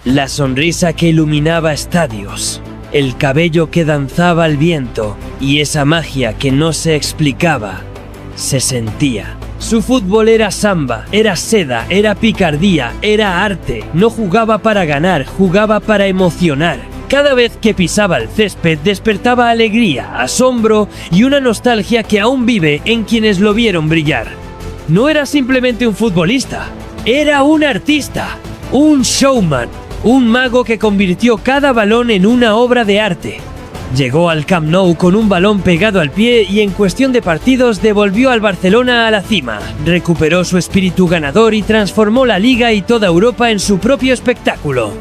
La sonrisa que iluminaba estadios, el cabello que danzaba al viento y esa magia que no se explicaba, se sentía. Su fútbol era samba, era seda, era picardía, era arte. No jugaba para ganar, jugaba para emocionar. Cada vez que pisaba el césped despertaba alegría, asombro y una nostalgia que aún vive en quienes lo vieron brillar. No era simplemente un futbolista, era un artista, un showman, un mago que convirtió cada balón en una obra de arte. Llegó al Camp Nou con un balón pegado al pie y en cuestión de partidos devolvió al Barcelona a la cima. Recuperó su espíritu ganador y transformó la Liga y toda Europa en su propio espectáculo.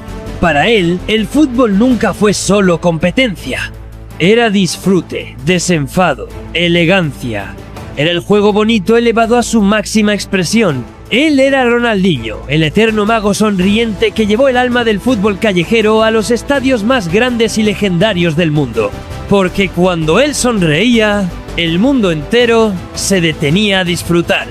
Para él, el fútbol nunca fue solo competencia. Era disfrute, desenfado, elegancia. Era el juego bonito elevado a su máxima expresión. Él era Ronaldinho, el eterno mago sonriente que llevó el alma del fútbol callejero a los estadios más grandes y legendarios del mundo. Porque cuando él sonreía, el mundo entero se detenía a disfrutar.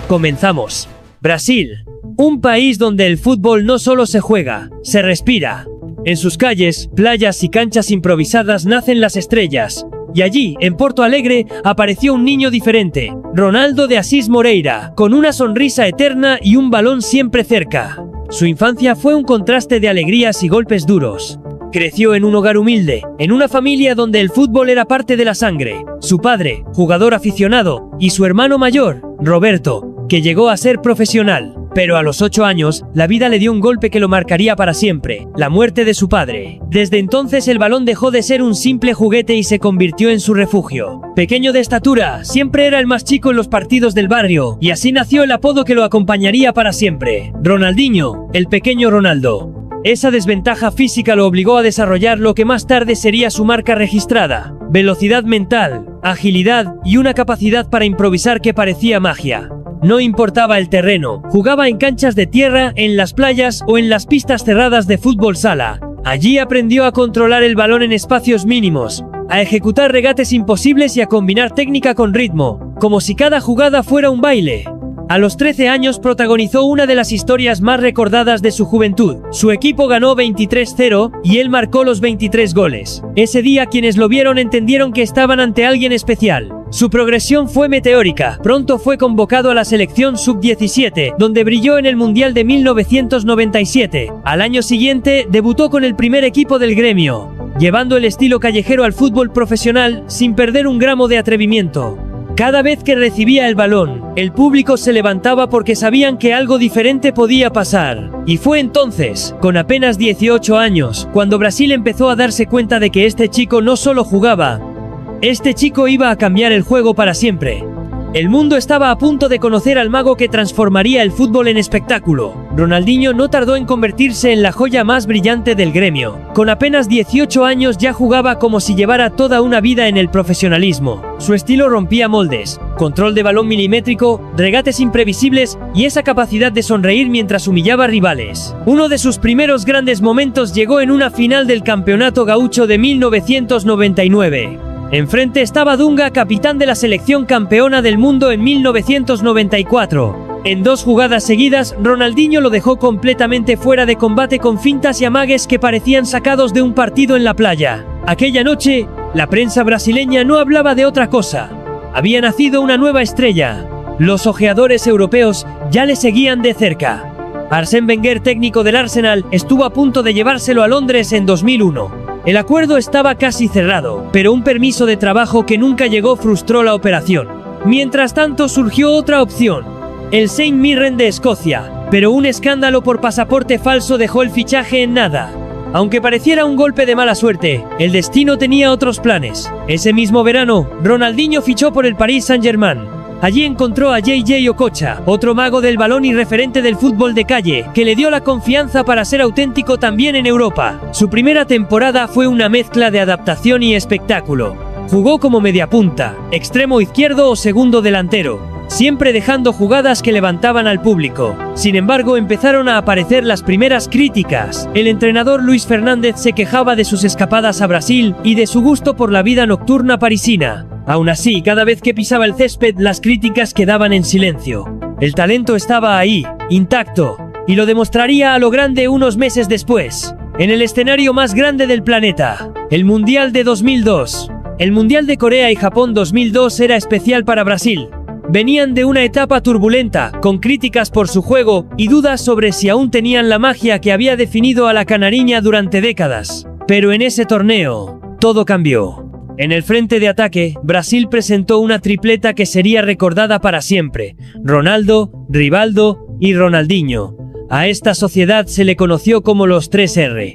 Comenzamos. Brasil, un país donde el fútbol no solo se juega, se respira. En sus calles, playas y canchas improvisadas nacen las estrellas. Y allí, en Porto Alegre, apareció un niño diferente, Ronaldo de Assis Moreira, con una sonrisa eterna y un balón siempre cerca. Su infancia fue un contraste de alegrías y golpes duros. Creció en un hogar humilde, en una familia donde el fútbol era parte de la sangre. Su padre, jugador aficionado, y su hermano mayor, Roberto, que llegó a ser profesional. Pero a los 8 años, la vida le dio un golpe que lo marcaría para siempre, la muerte de su padre. Desde entonces el balón dejó de ser un simple juguete y se convirtió en su refugio. Pequeño de estatura, siempre era el más chico en los partidos del barrio, y así nació el apodo que lo acompañaría para siempre. Ronaldinho, el pequeño Ronaldo. Esa desventaja física lo obligó a desarrollar lo que más tarde sería su marca registrada: velocidad mental, agilidad y una capacidad para improvisar que parecía magia. No importaba el terreno, jugaba en canchas de tierra, en las playas o en las pistas cerradas de fútbol sala. Allí aprendió a controlar el balón en espacios mínimos, a ejecutar regates imposibles y a combinar técnica con ritmo, como si cada jugada fuera un baile. A los 13 años protagonizó una de las historias más recordadas de su juventud. Su equipo ganó 23-0 y él marcó los 23 goles. Ese día quienes lo vieron entendieron que estaban ante alguien especial. Su progresión fue meteórica. Pronto fue convocado a la selección sub-17, donde brilló en el Mundial de 1997. Al año siguiente debutó con el primer equipo del gremio, llevando el estilo callejero al fútbol profesional sin perder un gramo de atrevimiento. Cada vez que recibía el balón, el público se levantaba porque sabían que algo diferente podía pasar. Y fue entonces, con apenas 18 años, cuando Brasil empezó a darse cuenta de que este chico no solo jugaba, este chico iba a cambiar el juego para siempre. El mundo estaba a punto de conocer al mago que transformaría el fútbol en espectáculo. Ronaldinho no tardó en convertirse en la joya más brillante del gremio. Con apenas 18 años ya jugaba como si llevara toda una vida en el profesionalismo. Su estilo rompía moldes, control de balón milimétrico, regates imprevisibles y esa capacidad de sonreír mientras humillaba rivales. Uno de sus primeros grandes momentos llegó en una final del Campeonato Gaúcho de 1999. Enfrente estaba Dunga, capitán de la selección campeona del mundo en 1994. En 2 jugadas seguidas, Ronaldinho lo dejó completamente fuera de combate con fintas y amagues que parecían sacados de un partido en la playa. Aquella noche, la prensa brasileña no hablaba de otra cosa. Había nacido una nueva estrella. Los ojeadores europeos ya le seguían de cerca. Arsène Wenger, técnico del Arsenal, estuvo a punto de llevárselo a Londres en 2001. El acuerdo estaba casi cerrado, pero un permiso de trabajo que nunca llegó frustró la operación. Mientras tanto surgió otra opción: el St Mirren de Escocia, pero un escándalo por pasaporte falso dejó el fichaje en nada. Aunque pareciera un golpe de mala suerte, el destino tenía otros planes. Ese mismo verano, Ronaldinho fichó por el Paris Saint-Germain. Allí encontró a JJ Okocha, otro mago del balón y referente del fútbol de calle, que le dio la confianza para ser auténtico también en Europa. Su primera temporada fue una mezcla de adaptación y espectáculo. Jugó como mediapunta, extremo izquierdo o segundo delantero, siempre dejando jugadas que levantaban al público. Sin embargo, empezaron a aparecer las primeras críticas. El entrenador Luis Fernández se quejaba de sus escapadas a Brasil y de su gusto por la vida nocturna parisina. Aún así, cada vez que pisaba el césped, las críticas quedaban en silencio. El talento estaba ahí, intacto, y lo demostraría a lo grande unos meses después, en el escenario más grande del planeta, el Mundial de 2002. El Mundial de Corea y Japón 2002 era especial para Brasil. Venían de una etapa turbulenta, con críticas por su juego y dudas sobre si aún tenían la magia que había definido a la canariña durante décadas. Pero en ese torneo, todo cambió. En el frente de ataque, Brasil presentó una tripleta que sería recordada para siempre: Ronaldo, Rivaldo y Ronaldinho. A esta sociedad se le conoció como los 3R.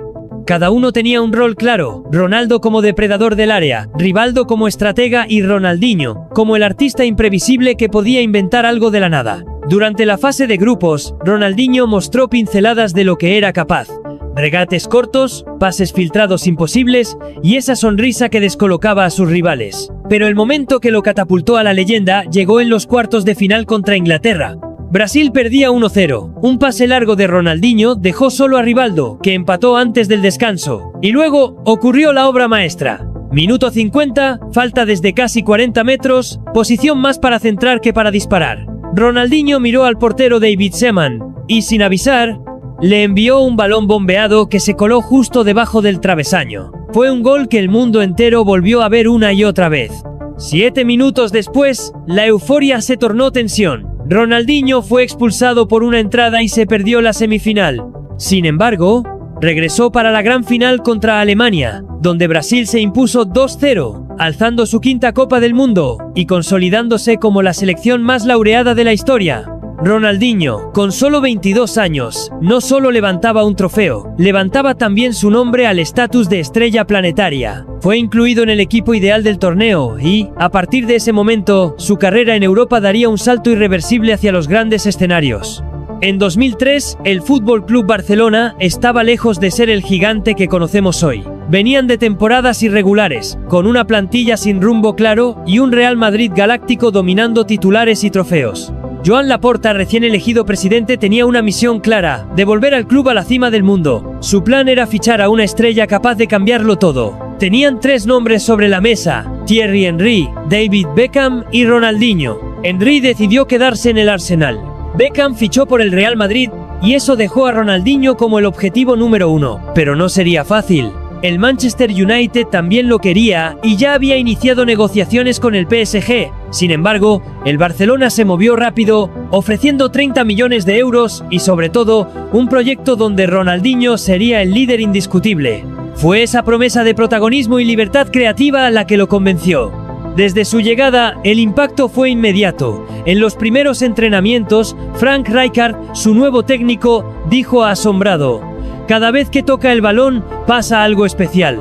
Cada uno tenía un rol claro: Ronaldo como depredador del área, Rivaldo como estratega y Ronaldinho como el artista imprevisible que podía inventar algo de la nada. Durante la fase de grupos, Ronaldinho mostró pinceladas de lo que era capaz: regates cortos, pases filtrados imposibles y esa sonrisa que descolocaba a sus rivales. Pero el momento que lo catapultó a la leyenda llegó en los cuartos de final contra Inglaterra. Brasil perdía 1-0. Un pase largo de Ronaldinho dejó solo a Rivaldo, que empató antes del descanso. Y luego ocurrió la obra maestra. Minuto 50, falta desde casi 40 metros, posición más para centrar que para disparar. Ronaldinho miró al portero David Seaman y, sin avisar, le envió un balón bombeado que se coló justo debajo del travesaño. Fue un gol que el mundo entero volvió a ver una y otra vez. 7 minutos después, la euforia se tornó tensión. Ronaldinho fue expulsado por una entrada y se perdió la semifinal. Sin embargo, regresó para la gran final contra Alemania, donde Brasil se impuso 2-0, alzando su quinta Copa del Mundo y consolidándose como la selección más laureada de la historia. Ronaldinho, con solo 22 años, no solo levantaba un trofeo, levantaba también su nombre al estatus de estrella planetaria. Fue incluido en el equipo ideal del torneo y, a partir de ese momento, su carrera en Europa daría un salto irreversible hacia los grandes escenarios. En 2003, el Fútbol Club Barcelona estaba lejos de ser el gigante que conocemos hoy. Venían de temporadas irregulares, con una plantilla sin rumbo claro y un Real Madrid galáctico dominando titulares y trofeos. Joan Laporta, recién elegido presidente, tenía una misión clara: devolver al club a la cima del mundo. Su plan era fichar a una estrella capaz de cambiarlo todo. Tenían 3 nombres sobre la mesa: Thierry Henry, David Beckham y Ronaldinho. Henry decidió quedarse en el Arsenal. Beckham fichó por el Real Madrid y eso dejó a Ronaldinho como el objetivo número 1. Pero no sería fácil. El Manchester United también lo quería y ya había iniciado negociaciones con el PSG. Sin embargo, el Barcelona se movió rápido, ofreciendo 30 millones de euros y, sobre todo, un proyecto donde Ronaldinho sería el líder indiscutible. Fue esa promesa de protagonismo y libertad creativa la que lo convenció. Desde su llegada, el impacto fue inmediato. En los primeros entrenamientos, Frank Rijkaard, su nuevo técnico, dijo asombrado: "Cada vez que toca el balón, pasa algo especial".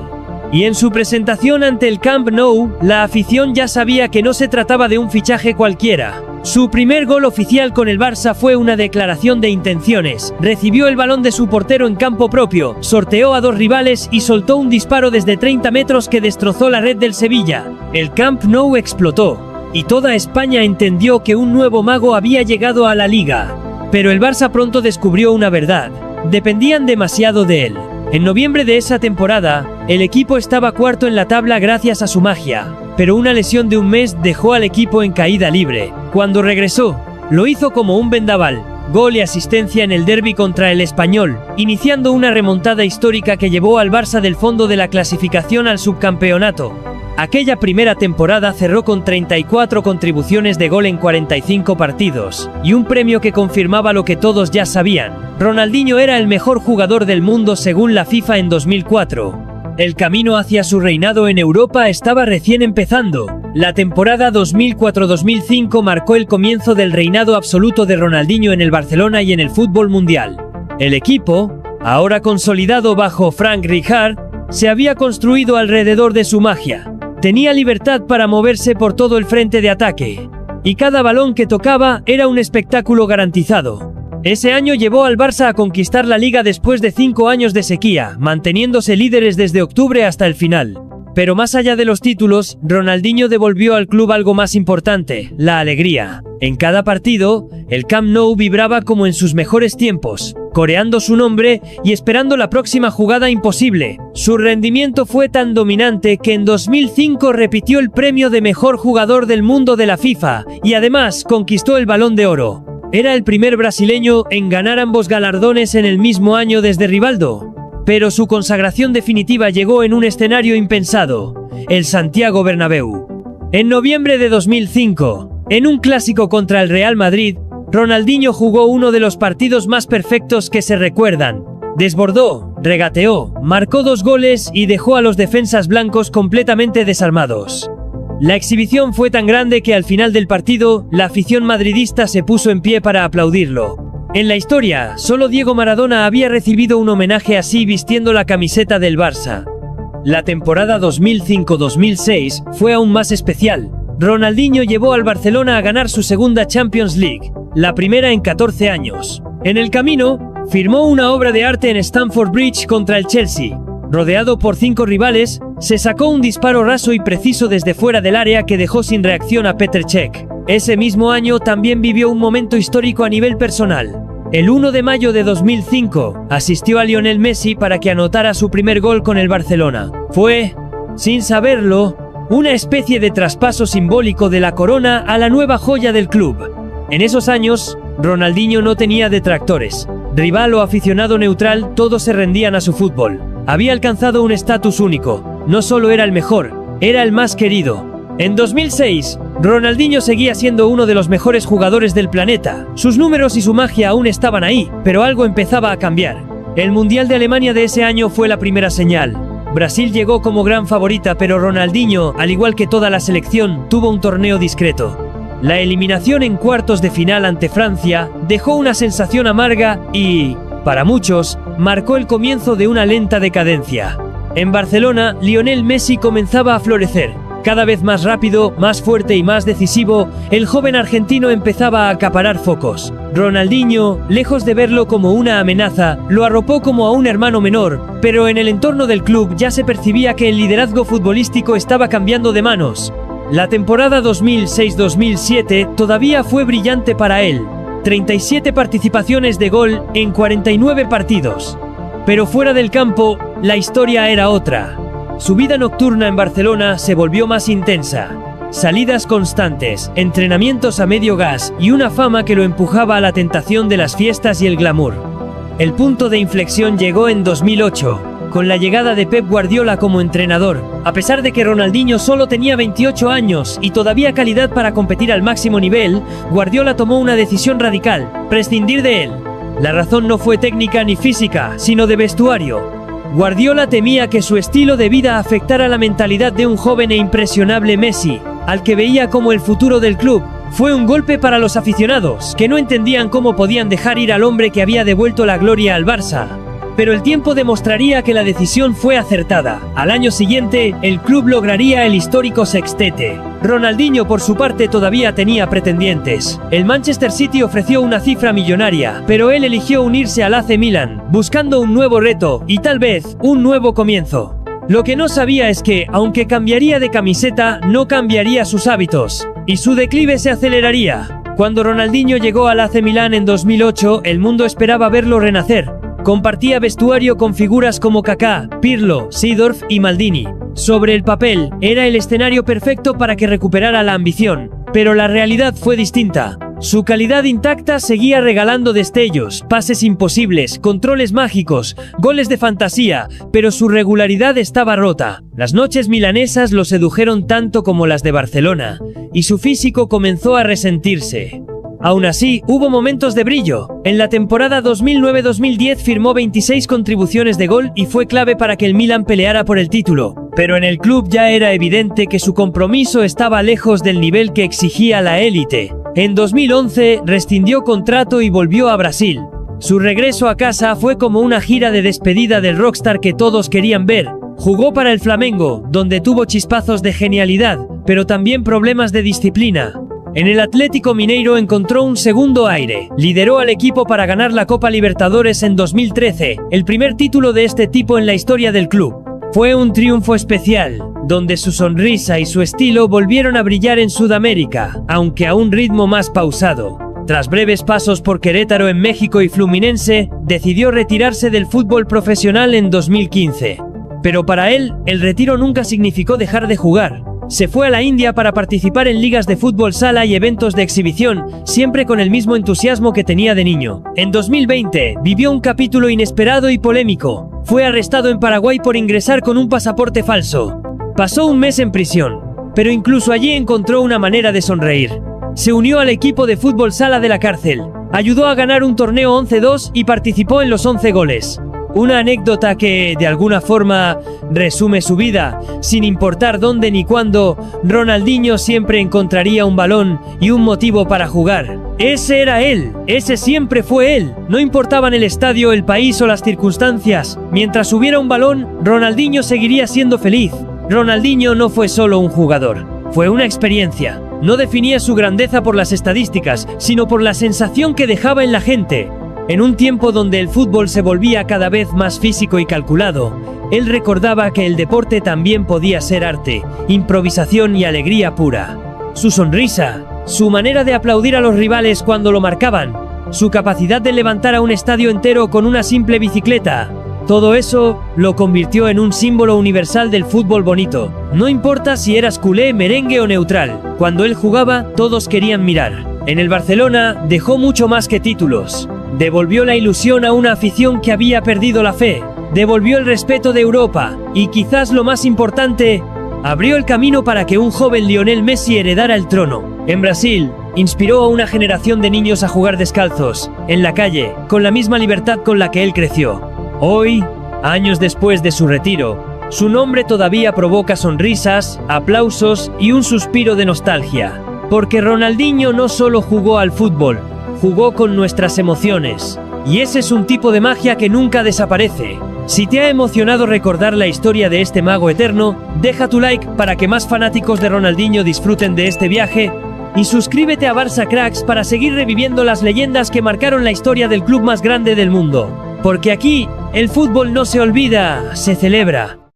Y en su presentación ante el Camp Nou, la afición ya sabía que no se trataba de un fichaje cualquiera. Su primer gol oficial con el Barça fue una declaración de intenciones. Recibió el balón de su portero en campo propio, sorteó a 2 rivales y soltó un disparo desde 30 metros que destrozó la red del Sevilla. El Camp Nou explotó, y toda España entendió que un nuevo mago había llegado a la liga. Pero el Barça pronto descubrió una verdad: dependían demasiado de él. En noviembre de esa temporada, el equipo estaba cuarto en la tabla gracias a su magia, pero una lesión de un mes dejó al equipo en caída libre. Cuando regresó, lo hizo como un vendaval: gol y asistencia en el derbi contra el Español, iniciando una remontada histórica que llevó al Barça del fondo de la clasificación al subcampeonato. Aquella primera temporada cerró con 34 contribuciones de gol en 45 partidos, y un premio que confirmaba lo que todos ya sabían: Ronaldinho era el mejor jugador del mundo según la FIFA en 2004. El camino hacia su reinado en Europa estaba recién empezando. La temporada 2004-2005 marcó el comienzo del reinado absoluto de Ronaldinho en el Barcelona y en el fútbol mundial. El equipo, ahora consolidado bajo Frank Rijkaard, se había construido alrededor de su magia. Tenía libertad para moverse por todo el frente de ataque, y cada balón que tocaba era un espectáculo garantizado. Ese año llevó al Barça a conquistar la Liga después de 5 años de sequía, manteniéndose líderes desde octubre hasta el final. Pero más allá de los títulos, Ronaldinho devolvió al club algo más importante: la alegría. En cada partido, el Camp Nou vibraba como en sus mejores tiempos, coreando su nombre y esperando la próxima jugada imposible. Su rendimiento fue tan dominante que en 2005 repitió el premio de mejor jugador del mundo de la FIFA y además conquistó el Balón de Oro. Era el primer brasileño en ganar ambos galardones en el mismo año desde Rivaldo. Pero su consagración definitiva llegó en un escenario impensado, el Santiago Bernabéu. En noviembre de 2005, en un clásico contra el Real Madrid, Ronaldinho jugó uno de los partidos más perfectos que se recuerdan. Desbordó, regateó, marcó 2 goles y dejó a los defensas blancos completamente desarmados. La exhibición fue tan grande que al final del partido, la afición madridista se puso en pie para aplaudirlo. En la historia, solo Diego Maradona había recibido un homenaje así vistiendo la camiseta del Barça. La temporada 2005-2006 fue aún más especial. Ronaldinho llevó al Barcelona a ganar su segunda Champions League, la primera en 14 años. En el camino, firmó una obra de arte en Stamford Bridge contra el Chelsea. Rodeado por 5 rivales, se sacó un disparo raso y preciso desde fuera del área que dejó sin reacción a Petr Cech. Ese mismo año también vivió un momento histórico a nivel personal. El 1 de mayo de 2005, asistió a Lionel Messi para que anotara su primer gol con el Barcelona. Fue, sin saberlo, una especie de traspaso simbólico de la corona a la nueva joya del club. En esos años, Ronaldinho no tenía detractores. Rival o aficionado neutral, todos se rendían a su fútbol. Había alcanzado un estatus único. No solo era el mejor, era el más querido. En 2006, Ronaldinho seguía siendo uno de los mejores jugadores del planeta. Sus números y su magia aún estaban ahí, pero algo empezaba a cambiar. El Mundial de Alemania de ese año fue la primera señal. Brasil llegó como gran favorita, pero Ronaldinho, al igual que toda la selección, tuvo un torneo discreto. La eliminación en cuartos de final ante Francia dejó una sensación amarga y, para muchos, marcó el comienzo de una lenta decadencia. En Barcelona, Lionel Messi comenzaba a florecer. Cada vez más rápido, más fuerte y más decisivo, el joven argentino empezaba a acaparar focos. Ronaldinho, lejos de verlo como una amenaza, lo arropó como a un hermano menor, pero en el entorno del club ya se percibía que el liderazgo futbolístico estaba cambiando de manos. La temporada 2006-2007 todavía fue brillante para él. 37 participaciones de gol en 49 partidos. Pero fuera del campo, la historia era otra. Su vida nocturna en Barcelona se volvió más intensa. Salidas constantes, entrenamientos a medio gas y una fama que lo empujaba a la tentación de las fiestas y el glamour. El punto de inflexión llegó en 2008, con la llegada de Pep Guardiola como entrenador. A pesar de que Ronaldinho solo tenía 28 años y todavía calidad para competir al máximo nivel, Guardiola tomó una decisión radical: prescindir de él. La razón no fue técnica ni física, sino de vestuario. Guardiola temía que su estilo de vida afectara la mentalidad de un joven e impresionable Messi, al que veía como el futuro del club. Fue un golpe para los aficionados, que no entendían cómo podían dejar ir al hombre que había devuelto la gloria al Barça. Pero el tiempo demostraría que la decisión fue acertada. Al año siguiente, el club lograría el histórico sextete. Ronaldinho, por su parte, todavía tenía pretendientes. El Manchester City ofreció una cifra millonaria, pero él eligió unirse al AC Milan, buscando un nuevo reto y tal vez un nuevo comienzo. Lo que no sabía es que, aunque cambiaría de camiseta, no cambiaría sus hábitos, y su declive se aceleraría. Cuando Ronaldinho llegó al AC Milan en 2008, el mundo esperaba verlo renacer. Compartía vestuario con figuras como Kaká, Pirlo, Seedorf y Maldini. Sobre el papel, era el escenario perfecto para que recuperara la ambición, pero la realidad fue distinta. Su calidad intacta seguía regalando destellos, pases imposibles, controles mágicos, goles de fantasía, pero su regularidad estaba rota. Las noches milanesas lo sedujeron tanto como las de Barcelona, y su físico comenzó a resentirse. Aún así, hubo momentos de brillo. En la temporada 2009-2010 firmó 26 contribuciones de gol y fue clave para que el Milan peleara por el título. Pero en el club ya era evidente que su compromiso estaba lejos del nivel que exigía la élite. En 2011 rescindió contrato y volvió a Brasil. Su regreso a casa fue como una gira de despedida del rockstar que todos querían ver. Jugó para el Flamengo, donde tuvo chispazos de genialidad, pero también problemas de disciplina. En el Atlético Mineiro encontró un segundo aire. Lideró al equipo para ganar la Copa Libertadores en 2013, el primer título de este tipo en la historia del club. Fue un triunfo especial, donde su sonrisa y su estilo volvieron a brillar en Sudamérica, aunque a un ritmo más pausado. Tras breves pasos por Querétaro en México y Fluminense, decidió retirarse del fútbol profesional en 2015. Pero para él, el retiro nunca significó dejar de jugar. Se fue a la India para participar en ligas de fútbol sala y eventos de exhibición, siempre con el mismo entusiasmo que tenía de niño. En 2020, vivió un capítulo inesperado y polémico. Fue arrestado en Paraguay por ingresar con un pasaporte falso. Pasó un mes en prisión, pero incluso allí encontró una manera de sonreír. Se unió al equipo de fútbol sala de la cárcel, ayudó a ganar un torneo 11-2 y participó en los 11 goles. Una anécdota que, de alguna forma, resume su vida. Sin importar dónde ni cuándo, Ronaldinho siempre encontraría un balón y un motivo para jugar. Ese era él, ese siempre fue él. No importaban el estadio, el país o las circunstancias. Mientras hubiera un balón, Ronaldinho seguiría siendo feliz. Ronaldinho no fue solo un jugador, fue una experiencia. No definía su grandeza por las estadísticas, sino por la sensación que dejaba en la gente. En un tiempo donde el fútbol se volvía cada vez más físico y calculado, él recordaba que el deporte también podía ser arte, improvisación y alegría pura. Su sonrisa, su manera de aplaudir a los rivales cuando lo marcaban, su capacidad de levantar a un estadio entero con una simple bicicleta, todo eso lo convirtió en un símbolo universal del fútbol bonito. No importa si eras culé, merengue o neutral, cuando él jugaba, todos querían mirar. En el Barcelona dejó mucho más que títulos. Devolvió la ilusión a una afición que había perdido la fe, devolvió el respeto de Europa y, quizás lo más importante, abrió el camino para que un joven Lionel Messi heredara el trono. En Brasil, inspiró a una generación de niños a jugar descalzos, en la calle, con la misma libertad con la que él creció. Hoy, años después de su retiro, su nombre todavía provoca sonrisas, aplausos y un suspiro de nostalgia. Porque Ronaldinho no solo jugó al fútbol, jugó con nuestras emociones. Y ese es un tipo de magia que nunca desaparece. Si te ha emocionado recordar la historia de este mago eterno, deja tu like para que más fanáticos de Ronaldinho disfruten de este viaje. Y suscríbete a Barça Cracks para seguir reviviendo las leyendas que marcaron la historia del club más grande del mundo. Porque aquí, el fútbol no se olvida, se celebra.